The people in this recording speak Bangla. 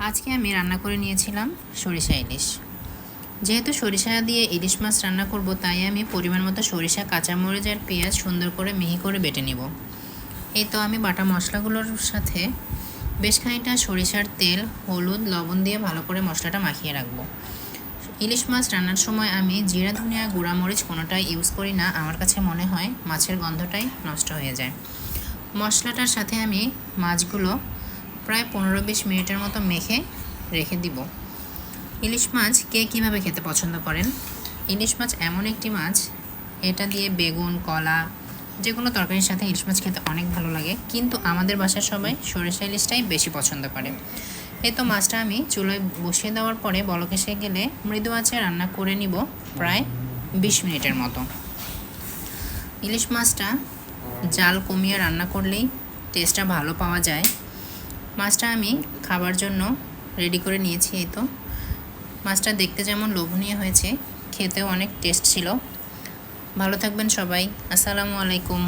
আজকে আমি রান্না করে নিয়েছিলাম সরিষা ইলিশ। যেহেতু সরিষা দিয়ে ইলিশ মাছ রান্না করব, তাই আমি পরিমাণ মতো সরিষা, কাঁচামরিচ আর পেঁয়াজ সুন্দর করে মিহি করে বেটে নিব। এই তো আমি বাটা মশলাগুলোর সাথে বেশ খানিকটা সরিষার তেল, হলুদ, লবণ দিয়ে ভালো করে মশলাটা মাখিয়ে রাখবো। ইলিশ মাছ রান্নার সময় আমি জিরা, ধনিয়া, গুঁড়া মরিচ কোনোটাই ইউজ করি না। আমার কাছে মনে হয় মাছের গন্ধটাই নষ্ট হয়ে যায়। মশলাটার সাথে আমি মাছগুলো প্রায় 15-20 মিনিটের মতো মেখে রেখে দিব। ইলিশ মাছ কে কীভাবে খেতে পছন্দ করেন? ইলিশ মাছ এমন একটি মাছ, এটা দিয়ে বেগুন, কলা, যে কোনো তরকারির সাথে ইলিশ মাছ খেতে অনেক ভালো লাগে, কিন্তু আমাদের বাসার সবাই সরিষা ইলিশটাই বেশি পছন্দ করে। এই তো মাছটা আমি চুলোয় বসিয়ে দেওয়ার পরে বলক এসে গেলে মৃদু আঁচে রান্না করে নিব প্রায় 20 মিনিটের মতো। ইলিশ মাছটা জাল কমিয়ে রান্না করলেই টেস্টটা ভালো পাওয়া যায়। মাছটা আমি খাবার জন্য রেডি করে নিয়েছি। এই তো মাছটা দেখতে যেমন লোভনীয় হয়েছে, খেতেও অনেক টেস্ট ছিল। ভালো থাকবেন সবাই। আসসালামু আলাইকুম।